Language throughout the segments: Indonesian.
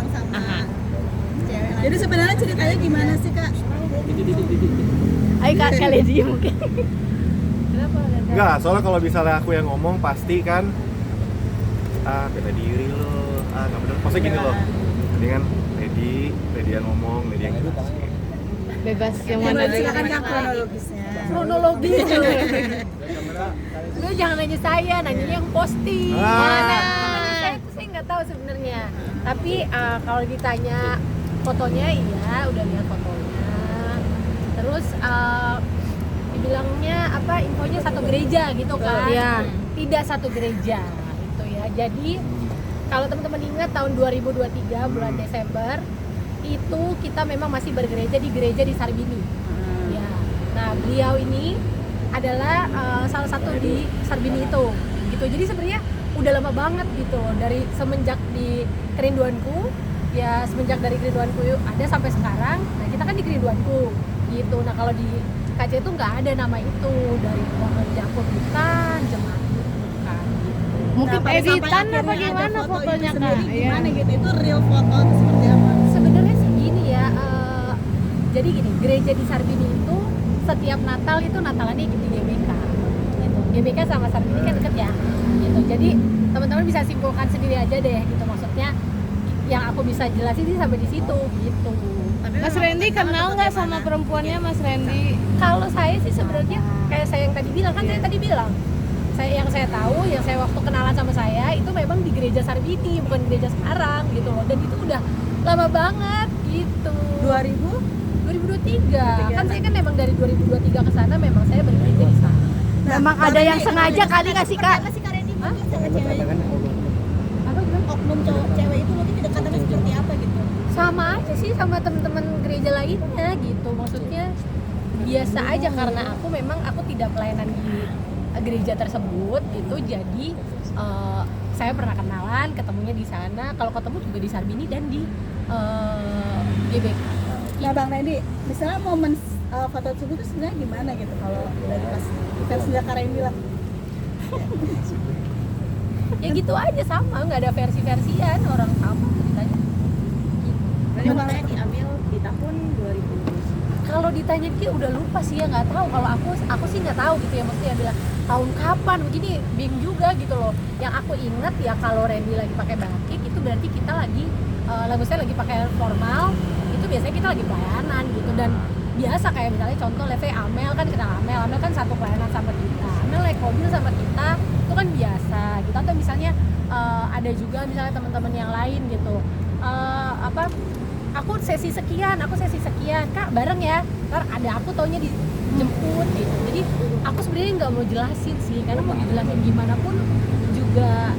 numpang sama cewek lain. Jadi sebenarnya ceritanya gimana sih Kak? Ayo Kak, kalian diem mungkin. Kenapa? Enggak, soalnya kalau misalnya aku yang ngomong pasti kan bela diri lo, nggak bener. Maksudnya gini loh, mendingan Lady yang ngomong, Lady yang jelasin. Bebas yang mana aja. Silakan Kak kronologisnya. Kronologis. Lu jangan nanya saya, nanya yang posting. Mana? Saya nggak tahu sebenarnya. Tapi kalau ditanya fotonya, iya udah lihat fotonya. Terus dibilangnya apa? Infonya satu gereja gitu kan? Iya. Tidak satu gereja, gitu ya. Jadi kalau teman-teman ingat tahun 2023 bulan Desember itu kita memang masih bergereja di gereja di Sarbini. Ya. Nah, beliau ini adalah salah satu di Sarbini itu. Gitu. Jadi sebenarnya udah lama banget gitu dari semenjak di Kerinduanku, ya semenjak dari Kerinduanku ada sampai sekarang. Nah, kita kan di Kerinduanku gitu. Nah, kalau di KC itu nggak ada nama itu, dari gereja aku bukan, jemaat bukan. Mungkin Nah, pada sampai editan akhirnya apa ada gimana foto fotonya itu Kak? sendiri Iya. gimana gitu? Itu real foto atau seperti apa? Sebenarnya sih gini ya, jadi gini, gereja di Sarbini itu setiap Natal itu Natalannya di GBK gitu. GBK sama Sarbini kan deket ya gitu. Jadi teman-teman bisa simpulkan sendiri aja deh gitu, maksudnya yang aku bisa jelasin sih sampai di situ gitu. Mas Randy kenal nggak sama perempuannya Mas Randy? Kalau saya sih sebenarnya kayak saya yang tadi bilang kan, saya tadi bilang yang saya tahu, yang saya waktu kenalan sama saya itu memang di gereja Sarbini, bukan gereja sekarang gitu loh. Dan itu udah lama banget gitu. 2023. Kan saya kan memang dari 2023 ke sana memang saya bergereja di sana. Memang ada yang sengaja kali nggak sih Kak? Apa sih Kak Randy mungkin sama cewek itu? Apa gimana? Oknum cowok cewek itu mungkin kedekatannya seperti apa gitu? Sama aja sih sama teman-teman gereja lainnya gitu. Maksudnya biasa aja karena aku tidak pelayanan di gereja tersebut gitu. Jadi saya pernah kenalan, ketemunya di sana. Kalau ketemu juga di Sarbini dan di GBK. Nah Bang Randy, misalnya momen foto tersebut itu sebenarnya gimana gitu kalau dari pas versinya Kak Randy lah? Ya gitu aja sama, nggak ada versi-versian, orang sama ceritanya. Berarti fotonya diambil di tahun 2000. Kalau ditanya dia udah lupa sih ya, nggak tahu. Kalau aku sih nggak tahu gitu ya, maksudnya bilang tahun kapan begini, bingung juga gitu loh. Yang aku ingat ya kalau Randy lagi pakai batik itu berarti kita lagi lagu saya lagi pakai formal, itu biasanya kita lagi pelayanan gitu. Dan biasa kayak misalnya contoh Leve Amel kan, kenal Amel kan satu pelayanan sama kita, Amel naik mobil sama kita, itu kan biasa gitu. Atau misalnya ada juga misalnya teman-teman yang lain gitu, aku sesi sekian, Kak bareng ya, ntar ada aku taunya dijemput gitu. Jadi aku sebenarnya nggak mau jelasin sih, karena mau dijelasin gimana pun juga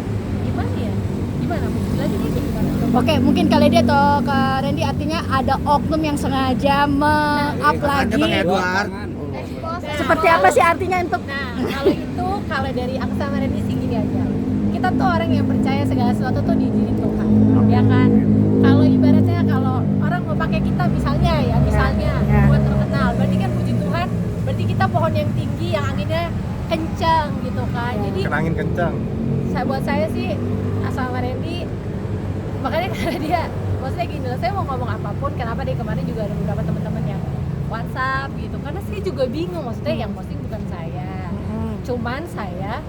gimana mau dijelasin aja gimana. Oke, mungkin kali dia atau Kak Randy artinya ada oknum yang sengaja up lagi. Seperti apa sih artinya untuk? Nah, kalau dari aku sama Randy sih gini aja. Kita tuh orang yang percaya segala sesuatu tuh diizinin Tuhan, ya kan? Kalau ibaratnya kalau orang mau pakai kita misalnya buat terkenal, berarti kan puji Tuhan, berarti kita pohon yang tinggi yang anginnya kencang gitu kan. Jadi Kena angin kencang. buat saya sih sama Randy, makanya karena dia maksudnya gini loh, saya mau ngomong apapun, kenapa dia kemarin juga ada beberapa teman-teman yang WhatsApp gitu, karena saya juga bingung, maksudnya yang posting bukan saya, cuman saya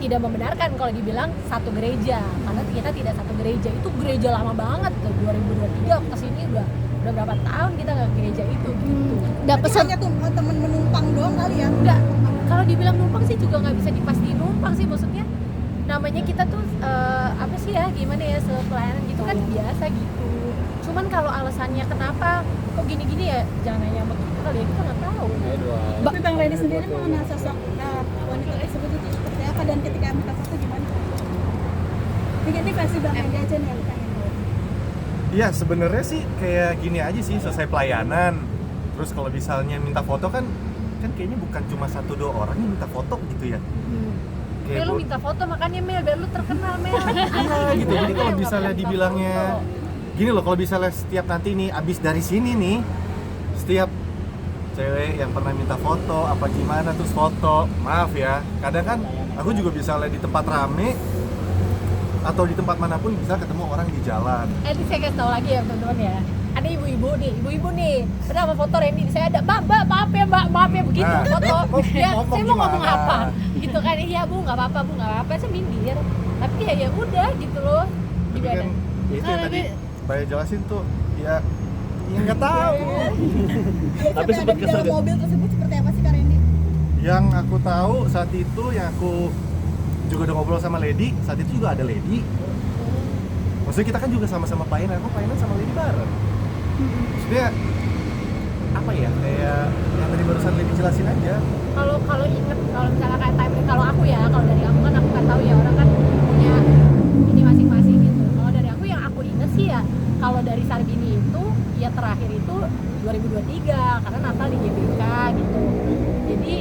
tidak membenarkan kalau dibilang satu gereja, karena kita tidak satu gereja. Itu gereja lama banget tuh, 2023 kesini udah berapa tahun kita nggak ke gereja itu gitu. Dapat Hanya tuh temen menumpang doang kali ya? Enggak, kalau dibilang numpang sih juga nggak bisa dipastiin numpang sih, maksudnya namanya kita tuh apa sih ya, gimana ya, sepelayanan gitu kan biasa gitu. Cuman kalau alasannya kenapa kok gini-gini ya jangan nanya sama kita kali ya, kita nggak tahu. Tapi Bang Randy sendiri mengenal sosok wanita tersebut itu seperti apa dan ketika minta foto gimana? Ini versi Bang Randy aja nih yang pengen tahu. Iya, sebenarnya sih kayak gini aja sih, selesai pelayanan. Terus kalau misalnya minta foto kan kayaknya bukan cuma 1-2 orang yang minta foto gitu ya. Kayak lu minta foto makanya Mel, biar lu terkenal Mel. Gitu. Jadi kalau misalnya dibilangnya gini loh, kalau misalnya setiap nanti nih abis dari sini nih, setiap cewek yang pernah minta foto apa gimana terus foto, maaf ya, kadang kan aku juga bisa lihat di tempat rame atau di tempat manapun bisa ketemu orang di jalan. Ini saya kasih tahu lagi ya teman-teman ya. Ada ibu-ibu nih, pernah sama foto Randy, saya ada, mbak, maaf ya begitu Nah, foto. Ya, ngomong saya mau ngomong gimana? apa? Gitu kan, iya bu, nggak apa-apa, saya mindir. Tapi ya udah gitu loh. Tapi Gimana? kan itu yang tadi Mbak jelasin tuh, ya nggak Iya, tahu. Tapi sempat di dalam mobil tersebut seperti apa sih Kak Randy? Yang aku tahu saat itu, yang aku juga udah ngobrol sama Lady, saat itu juga ada Lady. Maksudnya kita kan juga sama-sama painan, aku painan sama Lady bareng. Maksudnya apa ya, kayak yang tadi barusan Lady jelasin aja. Kalau inget, kalau misalnya kayak timeline, kalau aku ya, kalau dari aku kan aku nggak tahu ya, orang kan punya ini masing-masing gitu. Kalau dari aku yang aku inget sih ya, kalau dari Sarbini itu ya terakhir itu 2023 karena Natal di GBK gitu. Jadi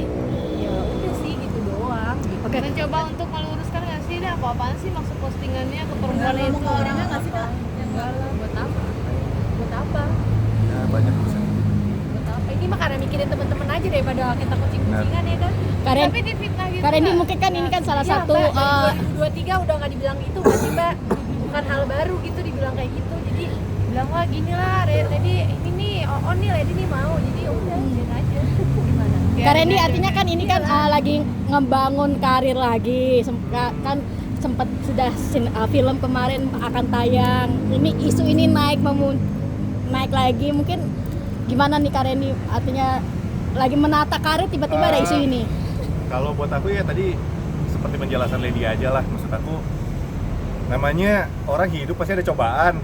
ya udah sih gitu doang. Gitu. Oke. Mencoba untuk meluruskan nggak sih, ini apa-apaan sih maksud postingannya ke perempuan Ngomong itu? ke orangnya nggak sih Kak? Enggak lah, buat apa? Buat apa? Ya banyak urusan. Buat apa? Ini mah karena mikirin temen-temen aja daripada kita kucing-kucingan ya kan. Karen, Tapi difitnah gitu. Karen ini nggak? mungkin kan ini kan salah Ya, satu Mbak, dari 2023 udah nggak dibilang itu berarti Mbak, bukan hal baru gitu dibilang kayak gitu. Jadi bilang wah gini lah, Lady ini nih, oh nih Lady nih mau, jadi ya udah biarin aja. Gimana? Kak Randy artinya kan ini kan lagi ngebangun karir lagi. Kan sempat sudah film kemarin akan tayang. Ini isu ini naik lagi. Mungkin gimana nih Kak Randy, artinya lagi menata karir tiba-tiba ada isu ini. Kalau buat aku ya tadi seperti penjelasan Lady aja lah, maksud aku namanya orang hidup pasti ada cobaan.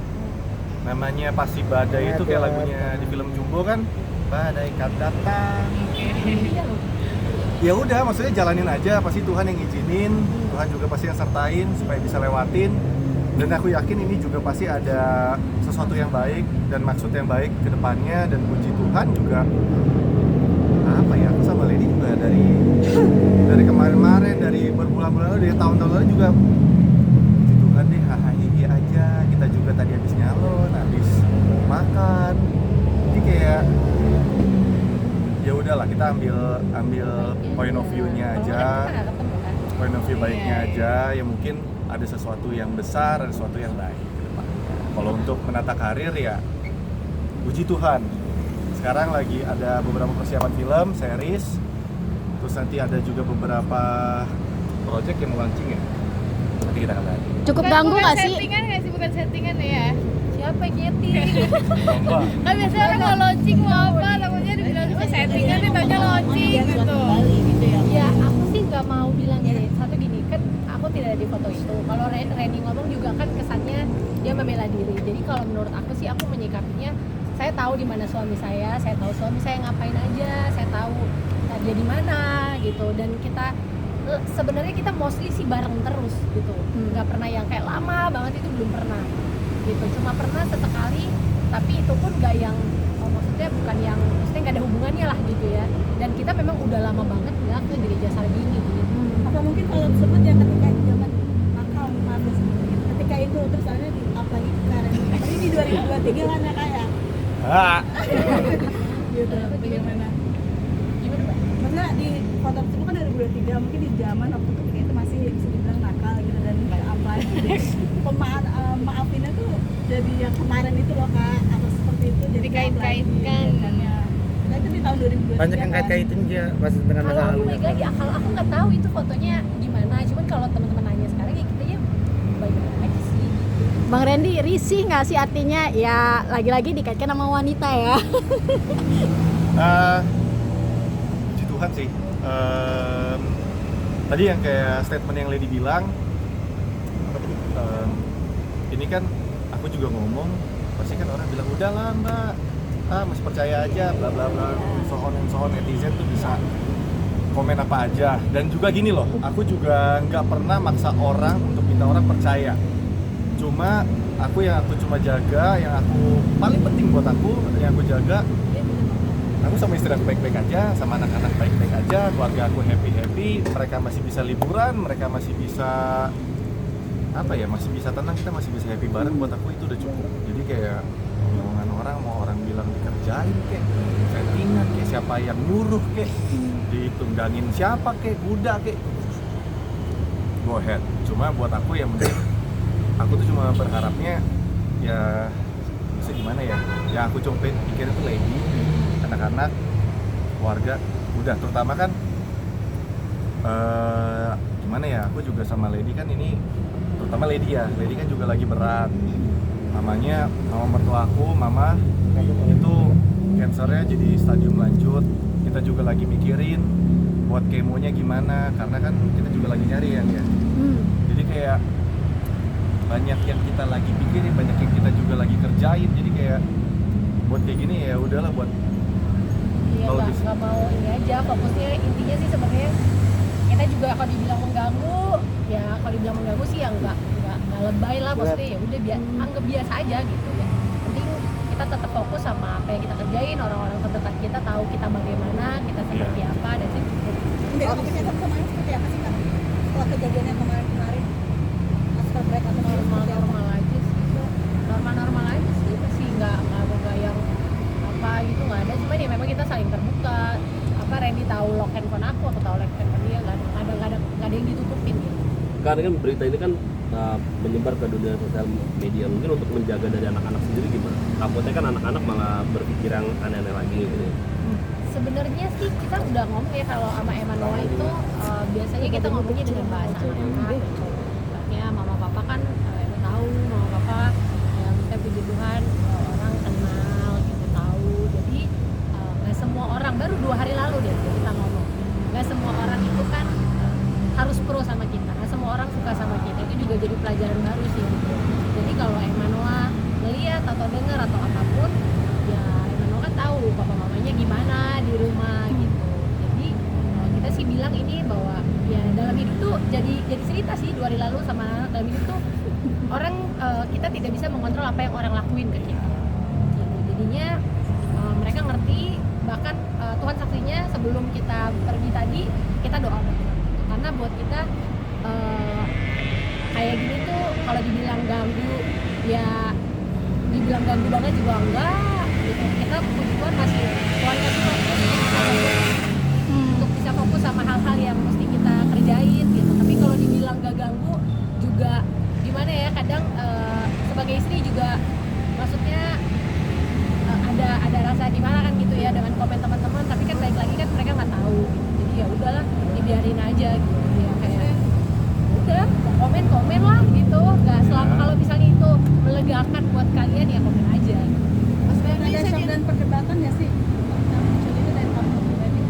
Namanya pasti badai itu kayak lagunya di film Jumbo kan, badai kan datang. Ya udah, maksudnya jalanin aja, pasti Tuhan yang izinin, Tuhan juga pasti yang sertain supaya bisa lewatin. Dan aku yakin ini juga pasti ada sesuatu yang baik dan maksud yang baik ke depannya, dan puji Tuhan juga apa ya, aku sama Lady juga dari kemarin-kemarin, dari berbulan-bulan lalu, dari tahun-tahun lalu juga puji Tuhan deh, hahaha aja. Kita juga tadi habis nyalon, habis makan, jadi kayak ya udahlah, kita ambil point of view-nya aja, point of view baiknya aja. Ya mungkin ada sesuatu yang besar, ada sesuatu yang baik ke depan. Kalau untuk menata karir ya puji Tuhan, sekarang lagi ada beberapa persiapan film, series, terus nanti ada juga beberapa project yang mau launching ya, nanti kita akan lihat. Cukup ganggu nggak sih? Settingan nggak sih, bukan settingan ya? Siapa Yeti? Lomba. Kan biasanya orang kalau launching mau apa, takutnya dibilang cuma settingan, ditanya launching gitu. Ya aku sih nggak mau bilang ya, satu gini kan aku tidak ada di foto itu. Kalau Randy ngomong juga kan kesannya dia membela diri. Jadi kalau menurut aku sih, aku menyikapinya, saya tahu di mana suami saya tahu suami saya ngapain aja, saya tahu dia di mana gitu. Dan kita sebenarnya kita mostly sih bareng terus gitu. Nggak pernah yang kayak lama banget, itu belum pernah gitu. Cuma pernah sesekali, tapi itu pun nggak yang maksudnya bukan yang, maksudnya nggak ada hubungannya lah gitu ya. Dan kita memang udah lama banget nggak ke gereja Sarbini gitu. Apa mungkin kalau tersebut yang ketika zaman nakal mabes, ketika itu terus akhirnya di up lagi ke Kak Randy. Tapi di 2023 kan ya kayak Ah, gitu, bagaimana? Gimana Mbak? Maksudnya di foto tersebut kan 2023, mungkin di zaman waktu ketika itu masih bisa dibilang nakal gitu, dan apa maafinnya tuh jadi yang kemarin itu loh Kak, apa seperti itu jadi Dikait-kaitkan. Nah itu di tahun 2023 banyak yang kait-kaitin dia masih dengan Kalau masa aku lalu. baik lagi, kalau aku nggak tahu itu fotonya gimana. Cuman kalau teman-teman nanya sekarang ya kita ya baik-baik aja sih. Bang Randy, risih nggak sih artinya ya lagi-lagi dikaitkan sama wanita ya? puji Tuhan sih. Tadi yang kayak statement yang Lady bilang, ini kan aku juga ngomong, pasti kan orang bilang udahlah Mbak, masih percaya aja, bla bla bla, sohon netizen tuh bisa komen apa aja. Dan juga gini loh, aku juga nggak pernah maksa orang untuk minta orang percaya. Cuma aku cuma jaga, yang aku paling penting buat aku, yang aku jaga, aku sama istri aku baik-baik aja, sama anak-anak baik-baik aja, keluarga aku happy-happy, mereka masih bisa liburan, mereka masih bisa masih bisa tenang, kita masih bisa happy bareng. Buat aku itu udah cukup. Jadi kayak omongan orang, mau orang bilang dikerjain kek, settingan kek, siapa yang nyuruh kek, ditunggangin siapa kek, kuda kek, go ahead. Cuma buat aku yang penting aku tuh cuma berharapnya ya bisa gimana ya, yang aku coba pikirin tuh Lady, anak-anak, keluarga, udah terutama kan gimana ya, aku juga sama Lady kan ini, terutama Lady ya, Lady kan juga lagi berat, mamanya, mama mertua aku, mama itu kansernya jadi stadium lanjut, kita juga lagi mikirin buat kemonya gimana, karena kan kita juga lagi nyari ya, jadi kayak banyak yang kita lagi pikirin, banyak yang kita juga lagi kerjain, jadi kayak buat kayak gini ya udahlah buat Iya, nggak mau ini aja, fokusnya intinya sih sebenarnya kita juga kalau dibilang mengganggu, ya kalau dibilang mengganggu sih ya nggak lebay lah, maksudnya ya udah anggap biasa aja gitu ya. Penting kita tetap fokus sama apa yang kita kerjain, orang-orang terdekat kita tahu kita bagaimana, kita seperti apa, dan sih Mbak, kamu kesehatan kemarin seperti apa sih Kak? Setelah kejadian yang kemarin-kemarin, after break atau normal aja sih, normal aja sih, masih nggak yang apa gitu, nggak ada, cuman ya memang kita saling terbuka. Apa Randy tahu lock handphone aku tahu lock handphone dia, nggak ada yang ditutupin gitu. Karena kan berita ini kan menyebar ke dunia sosial media, mungkin untuk menjaga dari anak-anak sendiri gimana? Takutnya kan anak-anak malah berpikir yang aneh-aneh lagi gitu. Sebenarnya sih kita udah ngomong ya, kalau sama Emmanuel itu biasanya kita ngomongnya dengan bahasa anak-anak. Makanya mama papa kan udah tahu, mama papa kita puji Tuhan orang kenal gitu, tahu. Jadi nggak semua orang, baru 2 hari lalu deh kita ngomong, nggak semua orang itu kan harus pro sama kita, nggak semua orang suka sama kita. Itu juga jadi pelajaran baru sih. Jadi kalau Emmanuel ngeliat atau dengar atau apapun, ya Emmanuel kan tahu papa mamanya gimana di rumah gitu. Jadi kita sih bilang ini bahwa ya dalam hidup tuh jadi cerita sih 2 hari lalu sama anak, dalam hidup tuh orang kita tidak bisa mengontrol apa yang orang lakuin ke kita gitu. Jadinya mereka ngerti, bahkan Tuhan saksinya sebelum kita pergi tadi kita doa banget, karena buat kita kayak gini tuh kalau dibilang ganggu ya dibilang ganggu banget juga enggak gitu. Kita puji Tuhan masih Tuhan kasih fokus untuk bisa fokus sama hal-hal yang mesti kita kerjain gitu. Tapi kalau dibilang gak ganggu juga gimana ya, kadang sebagai istri juga maksudnya ada rasa di mana kan gitu ya dengan komen teman-teman, tapi kan balik lagi kan mereka nggak tahu gitu. Jadi ya udahlah, dibiarin aja gitu ya, kayak udah komen lah gitu, nggak selama kalau misalnya itu melegakan buat kalian ya komen aja. Mas Ben, ada shock dan perdebatan ya sih? Yang muncul itu dari kamu pribadi?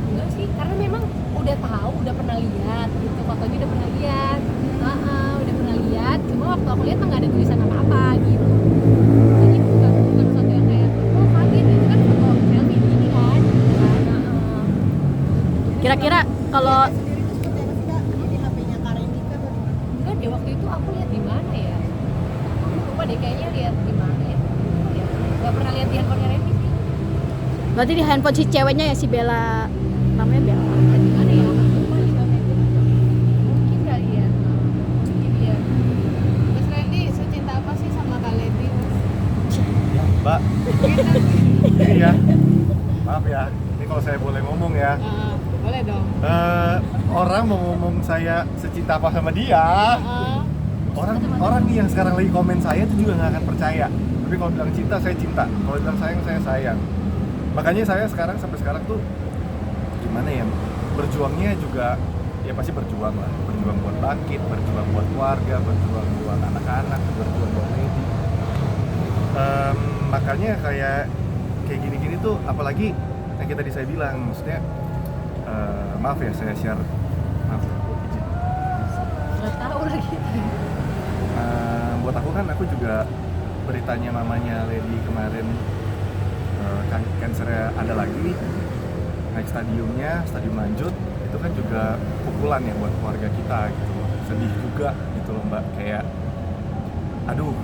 Enggak sih, karena memang udah tahu, udah pernah lihat gitu, fotonya udah pernah lihat, udah pernah lihat. Cuma waktu aku lihat nggak ada tulisan apa-apa gitu. Jadi bukan sesuatu yang kayak oh kaget, itu kan foto selfie ini kan. Kira-kira kalau sendiri itu seperti apa sih Kak? Di HP-nya Kak Randy kan? Enggak deh, waktu itu aku lihat di mana ya? Aku lupa deh, kayaknya lihat di mana ya? Gak pernah lihat di handphone Randy sih. berarti di handphone si ceweknya ya, si Bella, namanya Bella. Di mana ya? Aku lupa juga. Mungkin kali ya. Mungkin ya. Mas Randy secinta apa sih sama Kak Lady? Mbak, ini ya, maaf ya, ini kalau saya boleh ngomong ya, Boleh dong. orang mau ngomong saya secinta apa sama dia, orang nih yang sekarang lagi komen saya itu juga nggak akan percaya. Tapi kalau bilang cinta, saya cinta. Kalau bilang sayang, saya sayang. Makanya saya sampai sekarang tuh gimana ya, berjuangnya juga ya pasti berjuang lah, berjuang buat bangkit, berjuang buat keluarga, berjuang buat anak-anak, berjuang buat Lady. Makanya kayak gini-gini tuh, apalagi yang kita saya bilang, maksudnya maaf ya saya share, maaf izin. Nggak tahu lagi. Buat aku kan, aku juga beritanya mamanya Lady kemarin kansernya ada lagi, naik stadium lanjut, itu kan juga pukulan ya buat keluarga kita gitu loh, sedih juga gitu loh Mbak, kayak aduh,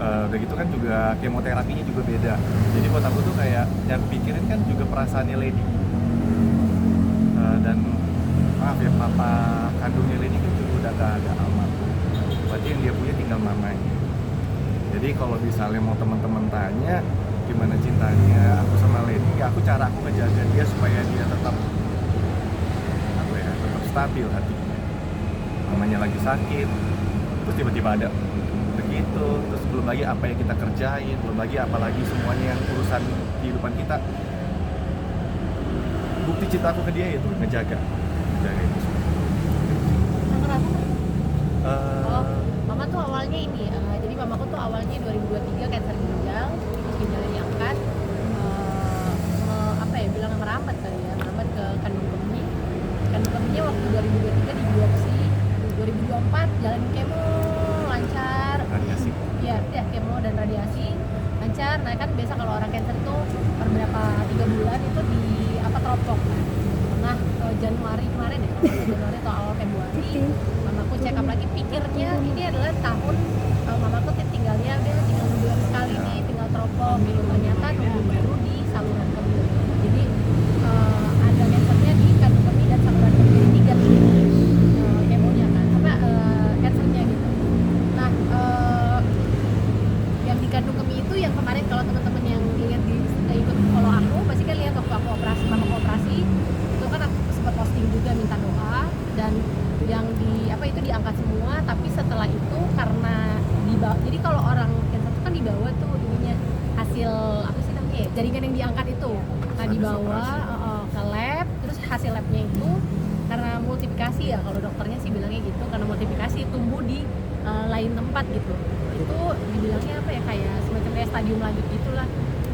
udah gitu kan juga kemoterapinya juga beda, jadi buat aku tuh kayak yang pikirin kan juga perasaannya Lady, dan maaf ya, papa kandungnya Lady kan juga udah gak ada, almarhum, berarti yang dia punya tinggal mamanya. Jadi kalau misalnya mau teman-teman tanya gimana cintanya aku sama Lady, ya aku cara aku ngejaga dia supaya dia tetap apa ya, tetap stabil hatinya. Mamanya lagi sakit, terus tiba-tiba ada gitu. Terus belum lagi apa yang kita kerjain, belum lagi apalagi semuanya yang urusan kehidupan kita. Bukti cinta aku ke dia itu ngejaga itu semua. Mama tuh awalnya ini, jadi mamaku tuh awalnya 2023 kanker ginjal, terus ginjalnya diangkat, apa ya, bilang merambat kali ya, merambat ke kandung kemih. Kandung kemihnya waktu 2023 di biopsi, 2024 jalan kemo lancar. Radiasi. Iya, kemo dan radiasi lancar. Nah kan biasa kalau orang cancer tuh per berapa 3 bulan itu di apa teropong. Nah Januari kemarin ya, Januari atau awal Februari, mamaku check up lagi, pikirnya ini adalah tahun mamaku tinggalnya dia tinggal 2 bulan sekali nih, tinggal teropong gitu. Ternyata tumbuh baru di saluran kemih. Jadi ada cancernya di kandung kemih dan saluran kemih. Jadi 3 kali kemonya kan, apa cancernya gitu. Nah yang di kandung kemih itu yang kemarin kalau teman-teman yang lihat di ikut follow aku pasti kan lihat waktu aku operasi, mamaku operasi itu kan aku sempat posting juga minta doa, dan yang di apa itu diangkat semua, tapi setelah itu karena dibawa, jadi kalau orang cancer itu kan dibawa tuh ininya hasil apa sih namanya ya, jaringan yang diangkat itu, nah dibawa ke lab, terus hasil labnya itu karena multiplikasi ya, kalau dokternya sih bilangnya gitu, karena multiplikasi tumbuh di lain tempat gitu, itu dibilangnya apa ya, kayak semacam kayak stadium lanjut gitulah.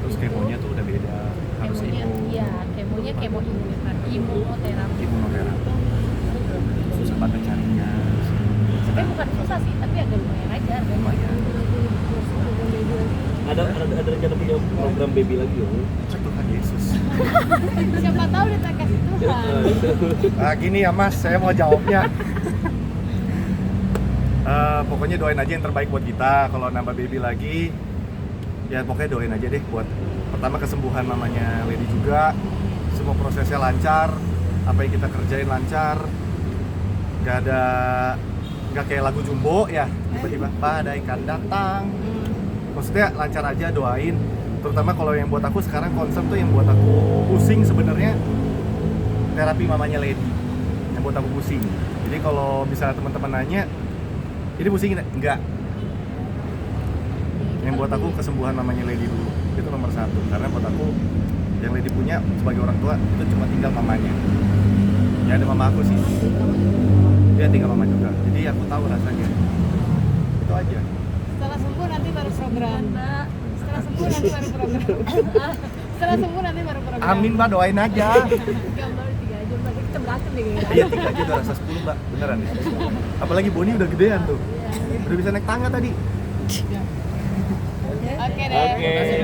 Terus Itu, kemonya tuh udah beda. Harus kemonya, iya kemonya kemo imunoterapi. Imunoterapi. Susah banget carinya. Sebenarnya bukan susah sih, tapi agak lumayan aja harganya. Lumayan. Ada rencana punya program baby lagi ya? Cek Tuhan Yesus. Siapa tahu dikasih Tuhan. Gini ya Mas, saya mau jawabnya. Pokoknya doain aja yang terbaik buat kita. Kalau nambah baby lagi, ya pokoknya doain aja deh buat pertama kesembuhan mamanya Lady juga, semua prosesnya lancar, apa yang kita kerjain lancar, nggak kayak lagu Jumbo ya, tiba-tiba badai kan datang. Maksudnya lancar aja, doain. Terutama kalau yang buat aku sekarang konsep tuh yang buat aku pusing sebenarnya terapi mamanya Lady, yang buat aku pusing. Jadi kalau misalnya teman-teman nanya, ini pusing enggak? Yang buat aku kesembuhan mamanya Lady dulu, itu nomor 1. Karena buat aku yang Lady punya sebagai orang tua itu cuma tinggal mamanya. Ya ada mama aku sih, dia tinggal mama juga. Jadi aku tahu rasanya. Itu aja. Setelah sembuh nanti baru program. Setelah sembuh nanti baru program. Setelah sembuh nanti baru program. Amin Mbak, doain aja. Gambar 3 jam lagi kita berantem deh kayaknya. Iya 3 aja udah rasa 10 Mbak, beneran deh. Apalagi Boni udah gedean tuh, udah bisa naik tangga tadi. Oke deh. Oke.